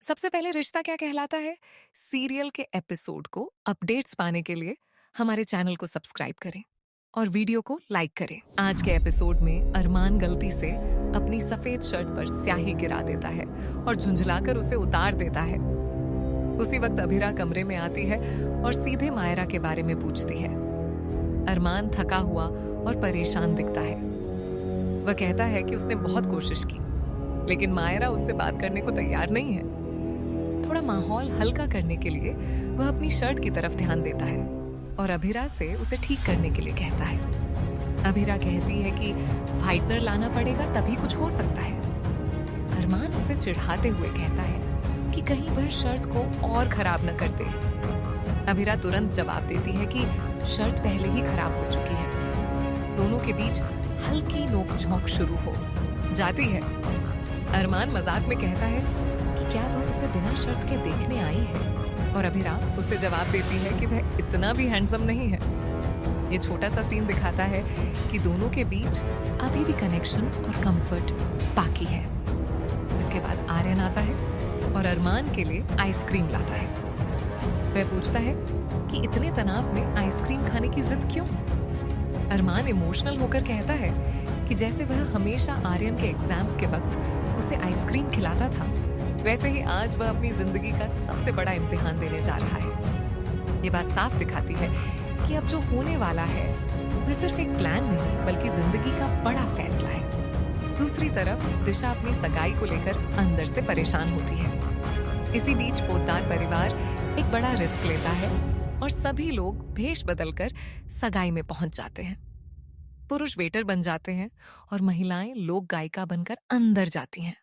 सबसे पहले रिश्ता क्या कहलाता है? सीरियल के एपिसोड को अपडेट्स पाने के लिए हमारे चैनल को सब्सक्राइब करें और वीडियो को लाइक करें। आज के एपिसोड में अरमान गलती से अपनी सफेद शर्ट पर स्याही गिरा देता है और झुंझलाकर उसे उतार देता है। उसी वक्त अभिरा कमरे में आती है और सीधे मायरा के बारे में पूछती है। अरमान थका हुआ और परेशान दिखता है। वह कहता है कि उसने बहुत कोशिश की, लेकिन मायरा उससे बात करने को तैयार नहीं है। थोड़ा माहौल हल्का करने के लिए वह अपनी शर्ट की तरफ ध्यान देता है और अभिरा से उसे ठीक करने के लिए कहता है। अभिरा कहती है कि व्हाइटनर लाना पड़ेगा, तभी कुछ हो सकता है। अरमान उसे चिढ़ाते हुए कहता है कि कहीं वह शर्ट को और खराब न कर दे। अभिरा तुरंत जवाब देती है कि शर्ट पहले ही खराब हो चुकी है। दोनों के बीच हल्की नोक-झोंक शुरू हो जाती है। अरमान मजाक में कहता है कि क्या वह उसे बिना शर्त के देखने आई है, और अभिरा उसे जवाब देती है कि वह इतना भी हैंडसम नहीं है। ये छोटा सा सीन दिखाता है कि दोनों के बीच अभी भी कनेक्शन और कंफर्ट बाकी है। इसके बाद आर्यन आता है और अरमान के लिए आइसक्रीम लाता है। वह पूछता है कि इतने तनाव में आइसक्रीम खाने की जिद क्यों? अरमान इमोशनल होकर कहता है कि जैसे वह हमेशा आर्यन के एग्जाम्स के वक्त उसे आइसक्रीम खिलाता था, वैसे ही आज वह अपनी जिंदगी का सबसे बड़ा इम्तिहान देने जा रहा है। ये बात साफ दिखाती है कि अब जो होने वाला है वह सिर्फ एक प्लान नहीं, बल्कि जिंदगी का बड़ा फैसला है। दूसरी तरफ दिशा अपनी सगाई को लेकर अंदर से परेशान होती है। इसी बीच पोद्दार परिवार एक बड़ा रिस्क लेता है और सभी लोग भेष बदलकर सगाई में पहुंच जाते हैं। पुरुष वेटर बन जाते हैं और महिलाएं लोक गायिका बनकर अंदर जाती हैं।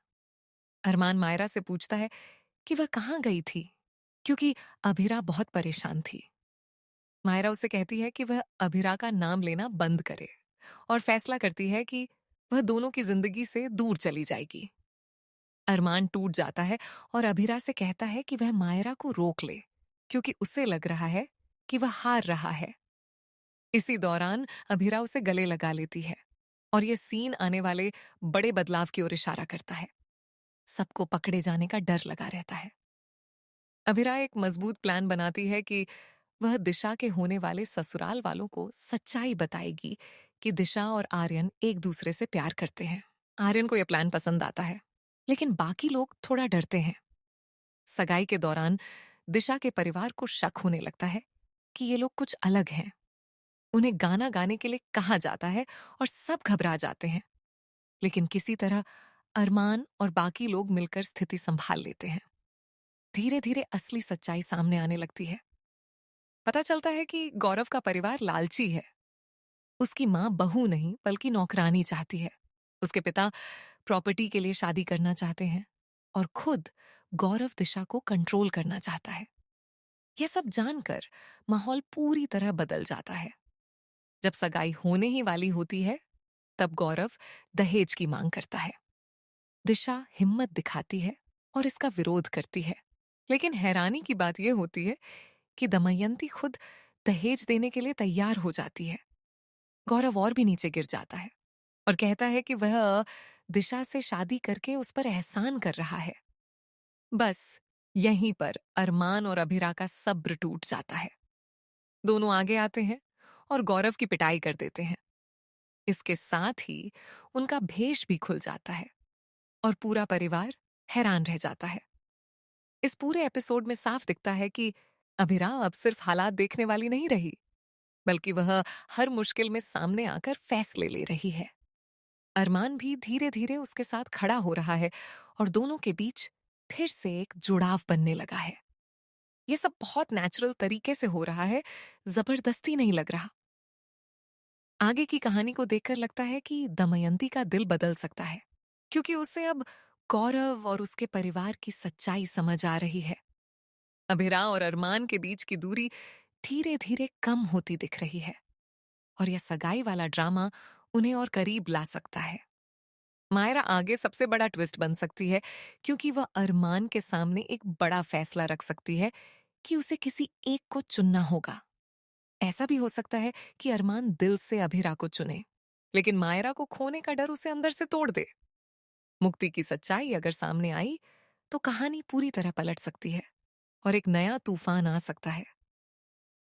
अरमान मायरा से पूछता है कि वह कहाँ गई थी, क्योंकि अभिरा बहुत परेशान थी। मायरा उसे कहती है कि वह अभिरा का नाम लेना बंद करे और फैसला करती है कि वह दोनों की जिंदगी से दूर चली जाएगी। अरमान टूट जाता है और अभिरा से कहता है कि वह मायरा को रोक ले, क्योंकि उसे लग रहा है कि वह हार रहा है। इसी दौरान अभिरा उसे गले लगा लेती है और यह सीन आने वाले बड़े बदलाव की ओर इशारा करता है। सबको पकड़े जाने का डर लगा रहता है। अभिरा एक मजबूत प्लान बनाती है कि वह दिशा के होने वाले ससुराल वालों को सच्चाई बताएगी कि दिशा और आर्यन एक दूसरे से प्यार करते हैं। आर्यन को यह प्लान पसंद आता है, लेकिन बाकी लोग थोड़ा डरते हैं। सगाई के दौरान दिशा के परिवार को शक होने लगता है कि ये लोग कुछ अलग हैं। उन्हें गाना गाने के लिए कहा जाता है और सब घबरा जाते हैं, लेकिन किसी तरह अरमान और बाकी लोग मिलकर स्थिति संभाल लेते हैं। धीरे धीरे असली सच्चाई सामने आने लगती है। पता चलता है कि गौरव का परिवार लालची है। उसकी माँ बहू नहीं बल्कि नौकरानी चाहती है। उसके पिता प्रॉपर्टी के लिए शादी करना चाहते हैं और खुद गौरव दिशा को कंट्रोल करना चाहता है। यह सब जानकर माहौल पूरी तरह बदल जाता है। जब सगाई होने ही वाली होती है, तब गौरव दहेज की मांग करता है। दिशा हिम्मत दिखाती है और इसका विरोध करती है, लेकिन हैरानी की बात यह होती है कि दमयंती खुद दहेज देने के लिए तैयार हो जाती है। गौरव और भी नीचे गिर जाता है और कहता है कि वह दिशा से शादी करके उस पर एहसान कर रहा है। बस यहीं पर अरमान और अभिरा का सब्र टूट जाता है। दोनों आगे आते हैं और गौरव की पिटाई कर देते हैं। इसके साथ ही उनका भेष भी खुल जाता है और पूरा परिवार हैरान रह जाता है। इस पूरे एपिसोड में साफ दिखता है कि अभिरा अब सिर्फ हालात देखने वाली नहीं रही, बल्कि वह हर मुश्किल में सामने आकर फैसले ले रही है। अरमान भी धीरे धीरे उसके साथ खड़ा हो रहा है और दोनों के बीच फिर से एक जुड़ाव बनने लगा है। ये सब बहुत नेचुरल तरीके से हो रहा है, जबरदस्ती नहीं लग रहा। आगे की कहानी को देखकर लगता है कि दमयंती का दिल बदल सकता है, क्योंकि उसे अब गौरव और उसके परिवार की सच्चाई समझ आ रही है। अभिरा और अरमान के बीच की दूरी धीरे धीरे कम होती दिख रही है और यह सगाई वाला ड्रामा उन्हें और करीब ला सकता है। मायरा आगे सबसे बड़ा ट्विस्ट बन सकती है, क्योंकि वह अरमान के सामने एक बड़ा फैसला रख सकती है कि उसे किसी एक को चुनना होगा। ऐसा भी हो सकता है कि अरमान दिल से अभिरा को चुने, लेकिन मायरा को खोने का डर उसे अंदर से तोड़ दे। मुक्ति की सच्चाई अगर सामने आई तो कहानी पूरी तरह पलट सकती है और एक नया तूफान आ सकता है।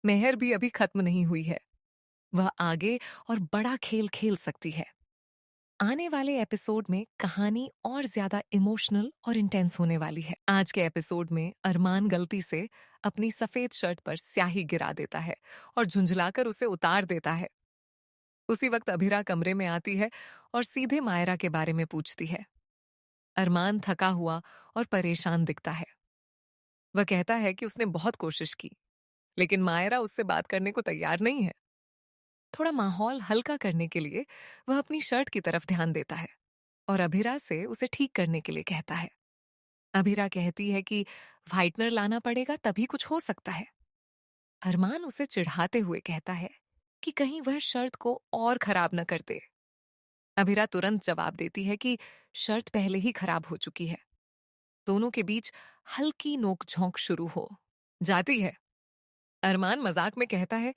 मेहर भी अभी खत्म नहीं हुई है, वह आगे और बड़ा खेल खेल सकती है। आने वाले एपिसोड में कहानी और ज्यादा इमोशनल और इंटेंस होने वाली है। आज के एपिसोड में अरमान गलती से अपनी सफेद शर्ट पर स्याही गिरा देता है और झुंझलाकर उसे उतार देता है। उसी वक्त अभिरा कमरे में आती है और सीधे मायरा के बारे में पूछती है। अरमान थका हुआ और परेशान दिखता है। वह कहता है कि उसने बहुत कोशिश की, लेकिन मायरा उससे बात करने को तैयार नहीं है। थोड़ा माहौल हल्का करने के लिए वह अपनी शर्ट की तरफ ध्यान देता है और अभिरा से उसे ठीक करने के लिए कहता है। अभिरा कहती है कि व्हाइटनर लाना पड़ेगा तभी कुछ हो सकता है। अरमान उसे चिढ़ाते हुए कहता है कि कहीं वह शर्ट को और खराब न कर दे। अभिरा तुरंत जवाब देती है कि शर्त पहले ही खराब हो चुकी है। दोनों के बीच हल्की नोक-झोंक शुरू हो जाती है। अरमान मजाक में कहता है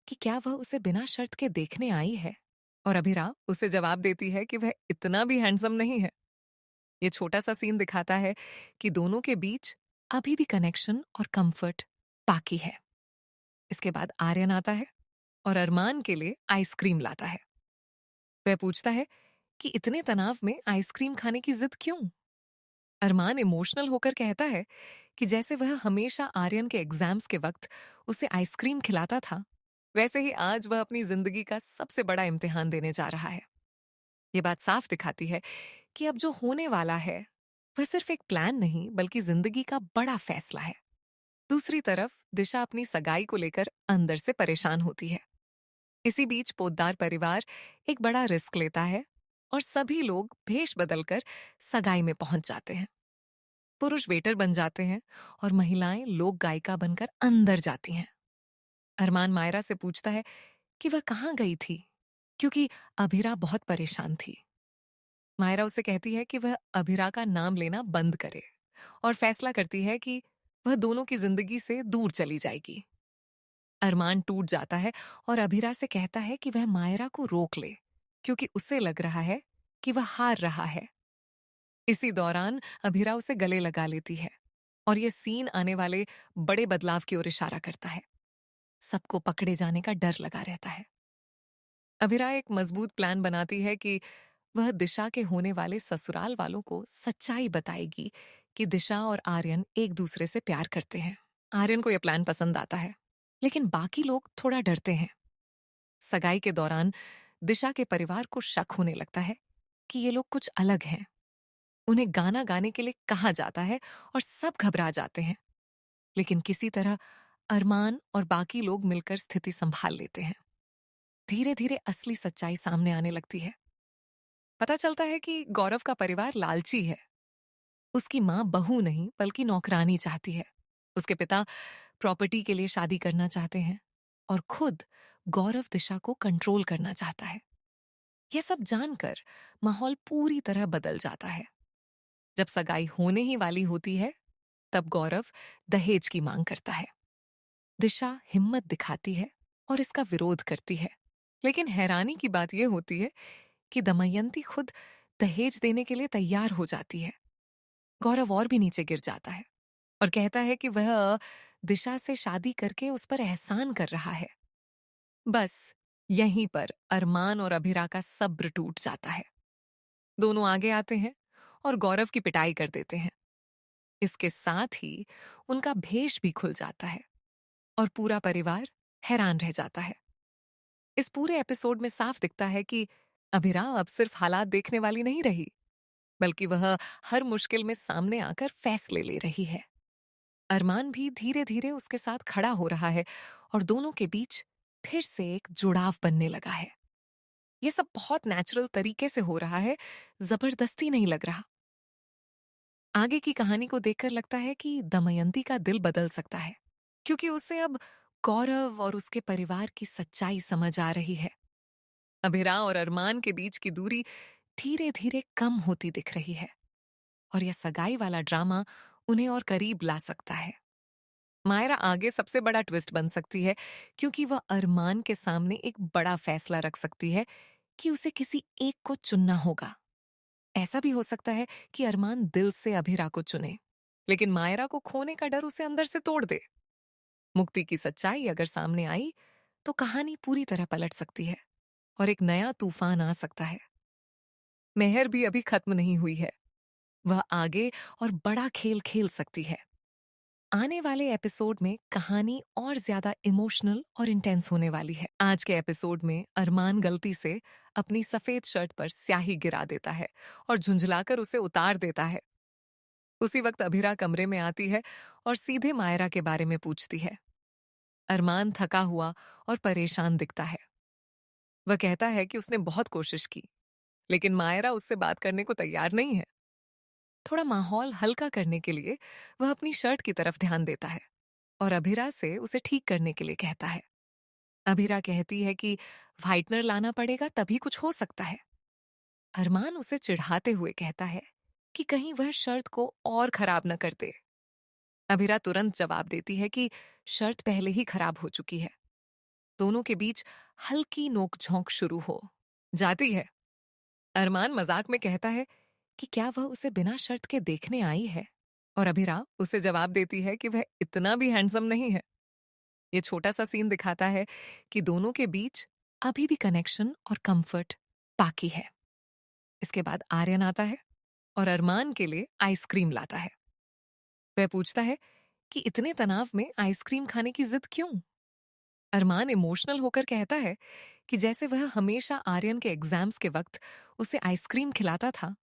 कि क्या वह उसे बिना शर्त के देखने आई है, और अभिरा उसे जवाब देती है कि वह इतना भी हैंडसम नहीं है। ये छोटा सा सीन दिखाता है कि दोनों के बीच अभी भी कनेक्शन और कंफर्ट बाकी है। इसके बाद आर्यन आता है और अरमान के लिए आइसक्रीम लाता है। वह पूछता है कि इतने तनाव में आइसक्रीम खाने की जिद क्यों? अरमान इमोशनल होकर कहता है कि जैसे वह हमेशा आर्यन के एग्जाम्स के वक्त उसे आइसक्रीम खिलाता था, वैसे ही आज वह अपनी जिंदगी का सबसे बड़ा इम्तिहान देने जा रहा है। ये बात साफ दिखाती है कि अब जो होने वाला है वह सिर्फ एक प्लान नहीं बल्कि जिंदगी का बड़ा फैसला है। दूसरी तरफ दिशा अपनी सगाई को लेकर अंदर से परेशान होती है। इसी बीच पोद्दार परिवार एक बड़ा रिस्क लेता है और सभी लोग भेष बदलकर सगाई में पहुंच जाते हैं। पुरुष वेटर बन जाते हैं और महिलाएं लोक गायिका बनकर अंदर जाती हैं। अरमान मायरा से पूछता है कि वह कहाँ गई थी, क्योंकि अभिरा बहुत परेशान थी। मायरा उसे कहती है कि वह अभिरा का नाम लेना बंद करे और फैसला करती है कि वह दोनों की जिंदगी से दूर चली जाएगी। अरमान टूट जाता है और अभिरा से कहता है कि वह मायरा को रोक ले, क्योंकि उसे लग रहा है कि वह हार रहा है। इसी दौरान अभिरा उसे गले लगा लेती है और यह सीन आने वाले बड़े बदलाव की ओर इशारा करता है। सबको पकड़े जाने का डर लगा रहता है। अभिरा एक मजबूत प्लान बनाती है कि वह दिशा के होने वाले ससुराल वालों को सच्चाई बताएगी कि दिशा और आर्यन एक दूसरे से प्यार करते हैं। आर्यन को यह प्लान पसंद आता है, लेकिन बाकी लोग थोड़ा डरते हैं। सगाई के दौरान दिशा के परिवार को शक होने लगता है कि ये लोग कुछ अलग हैं। उन्हें गाना गाने के लिए कहा जाता है और सब घबरा जाते हैं, लेकिन किसी तरह अरमान और बाकी लोग मिलकर स्थिति संभाल लेते हैं। धीरे धीरे असली सच्चाई सामने आने लगती है। पता चलता है कि गौरव का परिवार लालची है। उसकी माँ बहू नहीं बल्कि नौकरानी चाहती है। उसके पिता प्रॉपर्टी के लिए शादी करना चाहते हैं और खुद गौरव दिशा को कंट्रोल करना चाहता है। यह सब जानकर माहौल पूरी तरह बदल जाता है। जब सगाई होने ही वाली होती है, तब गौरव दहेज की मांग करता है। दिशा हिम्मत दिखाती है और इसका विरोध करती है, लेकिन हैरानी की बात यह होती है कि दमयंती खुद दहेज देने के लिए तैयार हो जाती है। गौरव और भी नीचे गिर जाता है और कहता है कि वह दिशा से शादी करके उस पर एहसान कर रहा है। बस यहीं पर अरमान और अभिरा का सब्र टूट जाता है। दोनों आगे आते हैं और गौरव की पिटाई कर देते हैं। इसके साथ ही उनका भेष भी खुल जाता है और पूरा परिवार हैरान रह जाता है। इस पूरे एपिसोड में साफ दिखता है कि अभिरा अब सिर्फ हालात देखने वाली नहीं रही, बल्कि वह हर मुश्किल में सामने आकर फैसले ले रही है। अरमान भी धीरे धीरे उसके साथ खड़ा हो रहा है और दोनों के बीच फिर से एक जुड़ाव बनने लगा है। यह सब बहुत नेचुरल तरीके से हो रहा है, जबरदस्ती नहीं लग रहा। आगे की कहानी को देखकर लगता है कि दमयंती का दिल बदल सकता है, क्योंकि उसे अब गौरव और उसके परिवार की सच्चाई समझ आ रही है। अभिरा और अरमान के बीच की दूरी धीरे धीरे कम होती दिख रही है और यह सगाई वाला ड्रामा उन्हें और करीब ला सकता है। मायरा आगे सबसे बड़ा ट्विस्ट बन सकती है, क्योंकि वह अरमान के सामने एक बड़ा फैसला रख सकती है कि उसे किसी एक को चुनना होगा। ऐसा भी हो सकता है कि अरमान दिल से अभिरा को चुने, लेकिन मायरा को खोने का डर उसे अंदर से तोड़ दे। मुक्ति की सच्चाई अगर सामने आई तो कहानी पूरी तरह पलट सकती है और एक नया तूफान आ सकता है। मेहर भी अभी खत्म नहीं हुई है, वह आगे और बड़ा खेल खेल सकती है। आने वाले एपिसोड में कहानी और ज्यादा इमोशनल और इंटेंस होने वाली है। आज के एपिसोड में अरमान गलती से अपनी सफेद शर्ट पर स्याही गिरा देता है और झुंझलाकर उसे उतार देता है। उसी वक्त अभिरा कमरे में आती है और सीधे मायरा के बारे में पूछती है। अरमान थका हुआ और परेशान दिखता है। वह कहता है कि उसने बहुत कोशिश की, लेकिन मायरा उससे बात करने को तैयार नहीं है। थोड़ा माहौल हल्का करने के लिए वह अपनी शर्ट की तरफ ध्यान देता है और अभिरा से उसे ठीक करने के लिए कहता है। अभिरा कहती है कि व्हाइटनर लाना पड़ेगा तभी कुछ हो सकता है। अरमान उसे चिढ़ाते हुए कहता है कि कहीं वह शर्त को और खराब न कर दे। अभिरा तुरंत जवाब देती है कि शर्त पहले ही खराब हो चुकी है। दोनों के बीच हल्की नोकझोंक शुरू हो जाती है। अरमान मजाक में कहता है कि क्या वह उसे बिना शर्त के देखने आई है, और अभिरा उसे जवाब देती है कि वह इतना भी हैंडसम नहीं है। ये छोटा सा सीन दिखाता है कि दोनों के बीच अभी भी कनेक्शन और कंफर्ट बाकी है। इसके बाद आर्यन आता है और अरमान के लिए आइसक्रीम लाता है। वह पूछता है कि इतने तनाव में आइसक्रीम खाने की जिद क्यों। अरमान इमोशनल होकर कहता है कि जैसे वह हमेशा आर्यन के एग्जाम्स के वक्त उसे आइसक्रीम खिलाता था,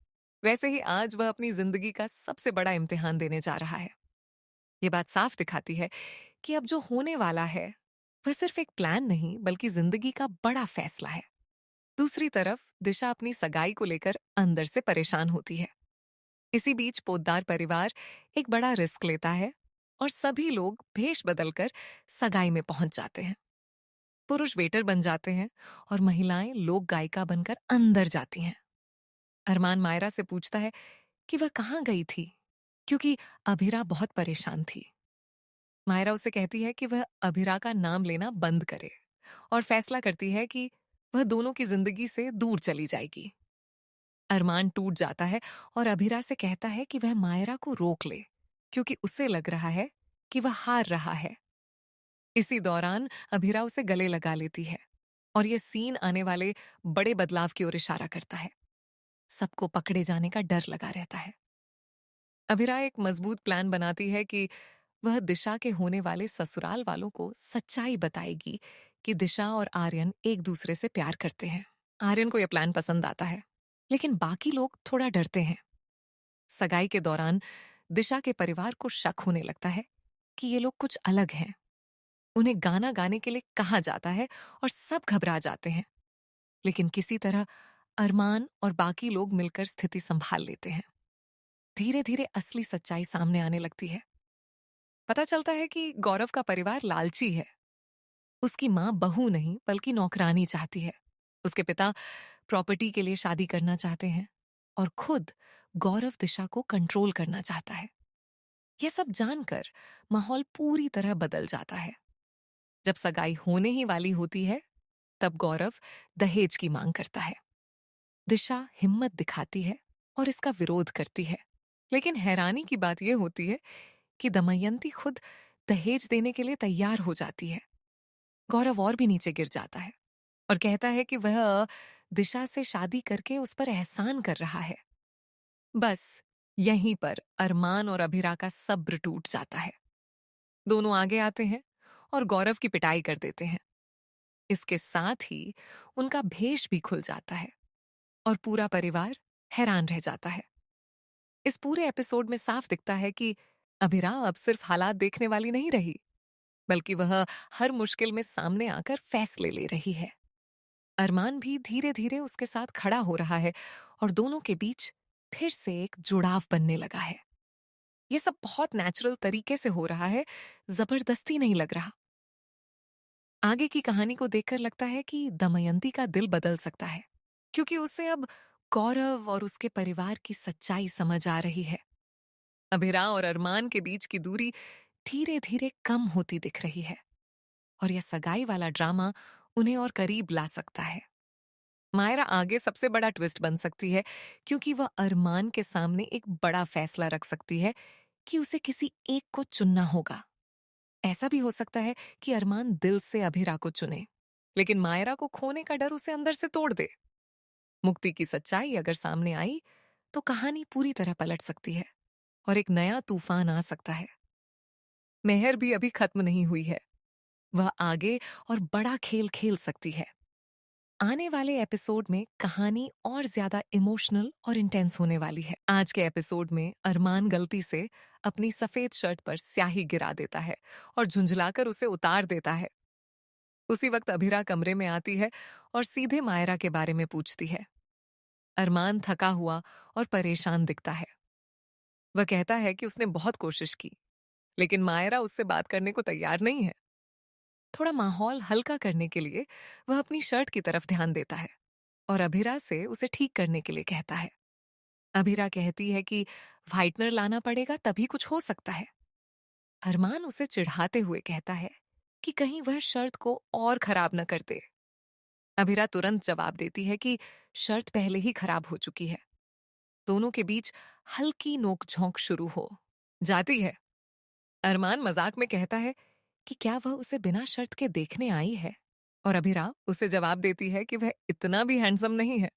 वैसे ही आज वह अपनी जिंदगी का सबसे बड़ा इम्तिहान देने जा रहा है। ये बात साफ दिखाती है कि अब जो होने वाला है वह सिर्फ एक प्लान नहीं बल्कि जिंदगी का बड़ा फैसला है। दूसरी तरफ दिशा अपनी सगाई को लेकर अंदर से परेशान होती है। इसी बीच पोद्दार परिवार एक बड़ा रिस्क लेता है और सभी लोग भेष बदलकर सगाई में पहुंच जाते हैं। पुरुष वेटर बन जाते हैं और महिलाएं लोक गायिका बनकर अंदर जाती हैं। अरमान मायरा से पूछता है कि वह कहाँ गई थी, क्योंकि अभिरा बहुत परेशान थी। मायरा उसे कहती है कि वह अभिरा का नाम लेना बंद करे और फैसला करती है कि वह दोनों की जिंदगी से दूर चली जाएगी। अरमान टूट जाता है और अभिरा से कहता है कि वह मायरा को रोक ले, क्योंकि उसे लग रहा है कि वह हार रहा है। इसी दौरान अभिरा उसे गले लगा लेती है और यह सीन आने वाले बड़े बदलाव की ओर इशारा करता है। सबको पकड़े जाने का डर लगा रहता है। अभिरा एक मजबूत प्लान बनाती है कि वह दिशा के होने वाले ससुराल वालों को सच्चाई बताएगी कि दिशा और आर्यन एक दूसरे से प्यार करते हैं। आर्यन को यह प्लान पसंद आता है, लेकिन बाकी लोग थोड़ा डरते हैं। सगाई के दौरान दिशा के परिवार को शक होने लगता है कि ये लोग कुछ अलग हैं। उन्हें गाना गाने के लिए कहा जाता है और सब घबरा जाते हैं, लेकिन किसी तरह अरमान और बाकी लोग मिलकर स्थिति संभाल लेते हैं। धीरे धीरे असली सच्चाई सामने आने लगती है। पता चलता है कि गौरव का परिवार लालची है। उसकी माँ बहू नहीं बल्कि नौकरानी चाहती है। उसके पिता प्रॉपर्टी के लिए शादी करना चाहते हैं और खुद गौरव दिशा को कंट्रोल करना चाहता है। यह सब जानकर माहौल पूरी तरह बदल जाता है। जब सगाई होने ही वाली होती है, तब गौरव दहेज की मांग करता है। दिशा हिम्मत दिखाती है और इसका विरोध करती है, लेकिन हैरानी की बात यह होती है कि दमयंती खुद दहेज देने के लिए तैयार हो जाती है। गौरव और भी नीचे गिर जाता है और कहता है कि वह दिशा से शादी करके उस पर एहसान कर रहा है। बस यहीं पर अरमान और अभिरा का सब्र टूट जाता है। दोनों आगे आते हैं और गौरव की पिटाई कर देते हैं। इसके साथ ही उनका भेष भी खुल जाता है और पूरा परिवार हैरान रह जाता है। इस पूरे एपिसोड में साफ दिखता है कि अभिरा अब सिर्फ हालात देखने वाली नहीं रही, बल्कि वह हर मुश्किल में सामने आकर फैसले ले रही है। अरमान भी धीरे धीरे उसके साथ खड़ा हो रहा है और दोनों के बीच फिर से एक जुड़ाव बनने लगा है। यह सब बहुत नेचुरल तरीके से हो रहा है, जबरदस्ती नहीं लग रहा। आगे की कहानी को देखकर लगता है कि दमयंती का दिल बदल सकता है, क्योंकि उसे अब गौरव और उसके परिवार की सच्चाई समझ आ रही है। अभिरा और अरमान के बीच की दूरी धीरे धीरे कम होती दिख रही है और यह सगाई वाला ड्रामा उन्हें और करीब ला सकता है। मायरा आगे सबसे बड़ा ट्विस्ट बन सकती है, क्योंकि वह अरमान के सामने एक बड़ा फैसला रख सकती है कि उसे किसी एक को चुनना होगा। ऐसा भी हो सकता है कि अरमान दिल से अभिरा को चुने, लेकिन मायरा को खोने का डर उसे अंदर से तोड़ दे। मुक्ति की सच्चाई अगर सामने आई तो कहानी पूरी तरह पलट सकती है और एक नया तूफान आ सकता है। मेहर भी अभी खत्म नहीं हुई है, वह आगे और बड़ा खेल खेल सकती है। आने वाले एपिसोड में कहानी और ज्यादा इमोशनल और इंटेंस होने वाली है। आज के एपिसोड में अरमान गलती से अपनी सफेद शर्ट पर स्याही गिरा देता है और झुंझलाकर उसे उतार देता है। उसी वक्त अभिरा कमरे में आती है और सीधे मायरा के बारे में पूछती है। अरमान थका हुआ और परेशान दिखता है। वह कहता है कि उसने बहुत कोशिश की, लेकिन मायरा उससे बात करने को तैयार नहीं है। थोड़ा माहौल हल्का करने के लिए वह अपनी शर्ट की तरफ ध्यान देता है और अभिरा से उसे ठीक करने के लिए कहता है। अभिरा कहती है कि व्हाइटनर लाना पड़ेगा तभी कुछ हो सकता है। अरमान उसे चिढ़ाते हुए कहता है कि कहीं वह शर्त को और खराब न कर दे। अभिरा तुरंत जवाब देती है कि शर्त पहले ही खराब हो चुकी है। दोनों के बीच हल्की नोकझोंक शुरू हो जाती है। अरमान मजाक में कहता है कि क्या वह उसे बिना शर्त के देखने आई है, और अभिरा उसे जवाब देती है कि वह इतना भी हैंडसम नहीं है।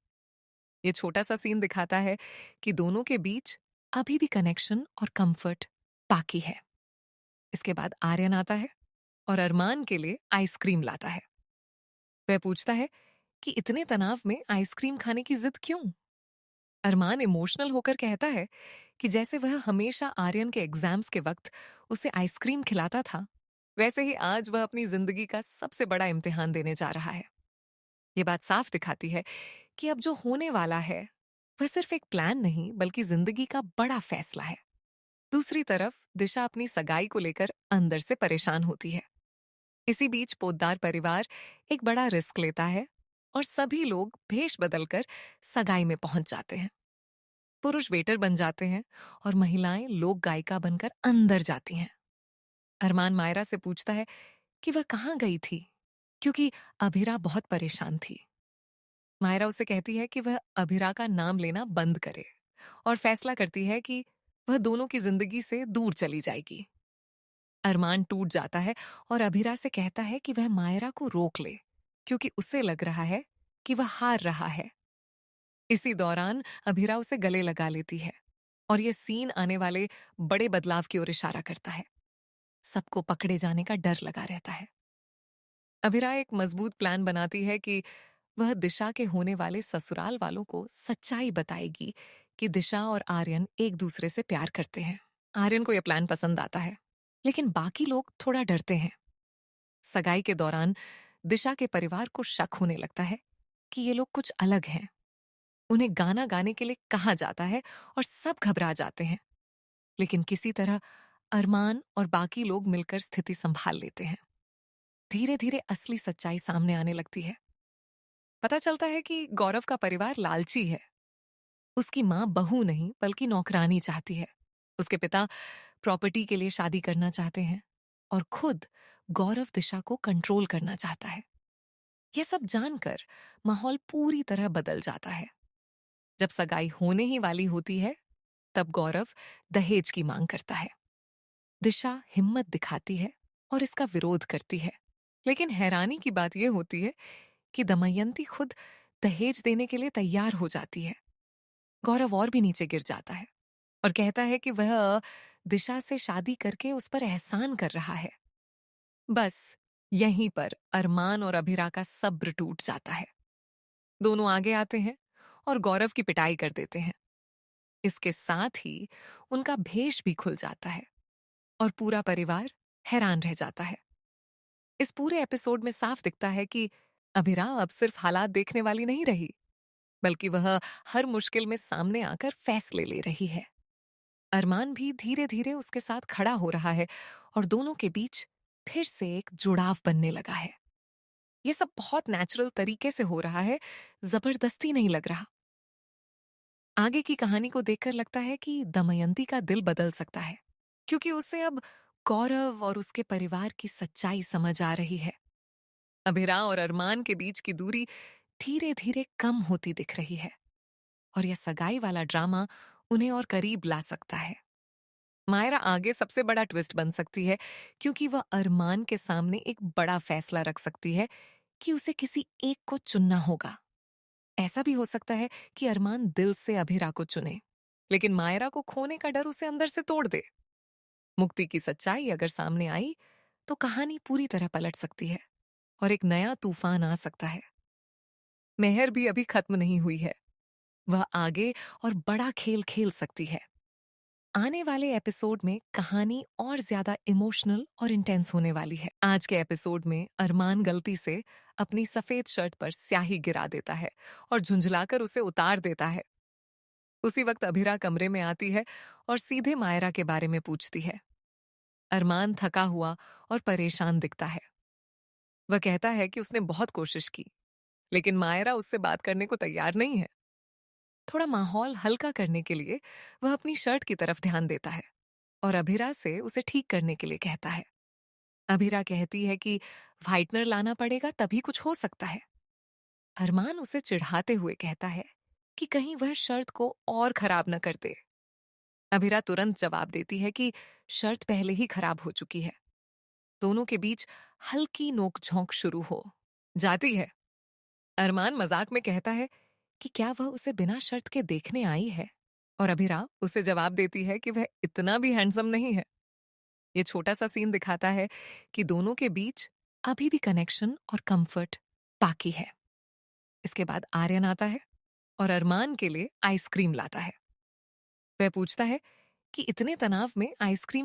ये छोटा सा सीन दिखाता है कि दोनों के बीच अभी भी कनेक्शन और कंफर्ट बाकी है। इसके बाद आर्यन आता है और अरमान के लिए आइसक्रीम लाता है। वह पूछता है कि इतने तनाव में आइसक्रीम खाने की जिद क्यों। अरमान इमोशनल होकर कहता है कि जैसे वह हमेशा आर्यन के एग्जाम्स के वक्त उसे आइसक्रीम खिलाता था, वैसे ही आज वह अपनी जिंदगी का सबसे बड़ा इम्तिहान देने जा रहा है। ये बात साफ दिखाती है कि अब जो होने वाला है वह सिर्फ एक प्लान नहीं बल्कि जिंदगी का बड़ा फैसला है। दूसरी तरफ दिशा अपनी सगाई को लेकर अंदर से परेशान होती है। इसी बीच पोद्दार परिवार एक बड़ा रिस्क लेता है और सभी लोग भेष बदलकर सगाई में पहुंच जाते हैं। पुरुष वेटर बन जाते हैं और महिलाएं लोक गायिका बनकर अंदर जाती हैं। अरमान मायरा से पूछता है कि वह कहाँ गई थी, क्योंकि अभिरा बहुत परेशान थी। मायरा उसे कहती है कि वह अभिरा का नाम लेना बंद करे और फैसला करती है कि वह दोनों की जिंदगी से दूर चली जाएगी। अरमान टूट जाता है और अभिरा से कहता है कि वह मायरा को रोक ले, क्योंकि उसे लग रहा है कि वह हार रहा है। इसी दौरान अभिरा उसे गले लगा लेती है और यह सीन आने वाले बड़े बदलाव की ओर इशारा करता है। सबको पकड़े जाने का डर लगा रहता है। अभिरा एक मजबूत प्लान बनाती है कि वह दिशा के होने वाले ससुराल वालों को सच्चाई बताएगी कि दिशा और आर्यन एक दूसरे से प्यार करते हैं। आर्यन को यह प्लान पसंद आता है, लेकिन बाकी लोग थोड़ा डरते हैं। सगाई के दौरान दिशा के परिवार को शक होने लगता है कि ये लोग कुछ अलग हैं। उन्हें गाना गाने के लिए कहा जाता है और सब घबरा जाते हैं, लेकिन किसी तरह अरमान और बाकी लोग मिलकर स्थिति संभाल लेते हैं। धीरे धीरे असली सच्चाई सामने आने लगती है। पता चलता है कि गौरव का परिवार लालची है। उसकी माँ बहू नहीं बल्कि नौकरानी चाहती है। उसके पिता प्रॉपर्टी के लिए शादी करना चाहते हैं और खुद गौरव दिशा को कंट्रोल करना चाहता है। यह सब जानकर माहौल पूरी तरह बदल जाता है। जब सगाई होने ही वाली होती है, तब गौरव दहेज की मांग करता है। दिशा हिम्मत दिखाती है और इसका विरोध करती है, लेकिन हैरानी की बात यह होती है कि दमयंती खुद दहेज देने के लिए तैयार हो जाती है। गौरव और भी नीचे गिर जाता है और कहता है कि वह दिशा से शादी करके उस पर एहसान कर रहा है। बस यहीं पर अरमान और अभिरा का सब्र टूट जाता है। दोनों आगे आते हैं और गौरव की पिटाई कर देते हैं। इसके साथ ही उनका भेष भी खुल जाता है और पूरा परिवार हैरान रह जाता है। इस पूरे एपिसोड में साफ दिखता है कि अभिरा अब सिर्फ हालात देखने वाली नहीं रही, बल्कि वह हर मुश्किल में सामने आकर फैसले ले रही है। अरमान भी धीरे धीरे उसके साथ खड़ा हो रहा है और दोनों के बीच फिर से एक जुड़ाव बनने लगा है। ये सब बहुत नेचुरल तरीके से हो रहा है, जबरदस्ती नहीं लग रहा। आगे की कहानी को देखकर लगता है कि दमयंती का दिल बदल सकता है, क्योंकि उसे अब गौरव और उसके परिवार की सच्चाई समझ आ रही है। अभिरा और अरमान के बीच की दूरी धीरे धीरे कम होती दिख रही है और यह सगाई वाला ड्रामा उन्हें और करीब ला सकता है। मायरा आगे सबसे बड़ा ट्विस्ट बन सकती है क्योंकि वह अरमान के सामने एक बड़ा फैसला रख सकती है कि उसे किसी एक को चुनना होगा। ऐसा भी हो सकता है कि अरमान दिल से अभिरा को चुने, लेकिन मायरा को खोने का डर उसे अंदर से तोड़ दे। मुक्ति की सच्चाई अगर सामने आई तो कहानी पूरी तरह पलट सकती है और एक नया तूफान आ सकता है। मेहर भी अभी खत्म नहीं हुई है, वह आगे और बड़ा खेल खेल सकती है। आने वाले एपिसोड में कहानी और ज्यादा इमोशनल और इंटेंस होने वाली है। आज के एपिसोड में अरमान गलती से अपनी सफेद शर्ट पर स्याही गिरा देता है और झुंझलाकर उसे उतार देता है। उसी वक्त अभिरा कमरे में आती है और सीधे मायरा के बारे में पूछती है। अरमान थका हुआ और परेशान दिखता है। वह कहता है कि उसने बहुत कोशिश की, लेकिन मायरा उससे बात करने को तैयार नहीं है। थोड़ा माहौल हल्का करने के लिए वह अपनी शर्ट की तरफ ध्यान देता है और अभिरा से उसे ठीक करने के लिए कहता है। अभिरा कहती है कि व्हाइटनर लाना पड़ेगा तभी कुछ हो सकता है। अरमान उसे चिढ़ाते हुए कहता है कि कहीं वह शर्त को और खराब न कर दे। अभिरा तुरंत जवाब देती है कि शर्त पहले ही खराब हो चुकी है। दोनों के बीच हल्की नोकझोंक शुरू हो जाती है। अरमान मजाक में कहता है कि क्या वह उसे बिना शर्त के देखने आई है, और अभिरा उसे जवाब देती है कि वह इतना भी हैंडसम नहीं है। ये छोटा सा सीन दिखाता है कि दोनों के बीच अभी भी कनेक्शन और कंफर्ट बाकी है। इसके बाद आर्यन आता है और अरमान के लिए आइसक्रीम लाता है। वह पूछता है कि इतने तनाव में आइसक्रीम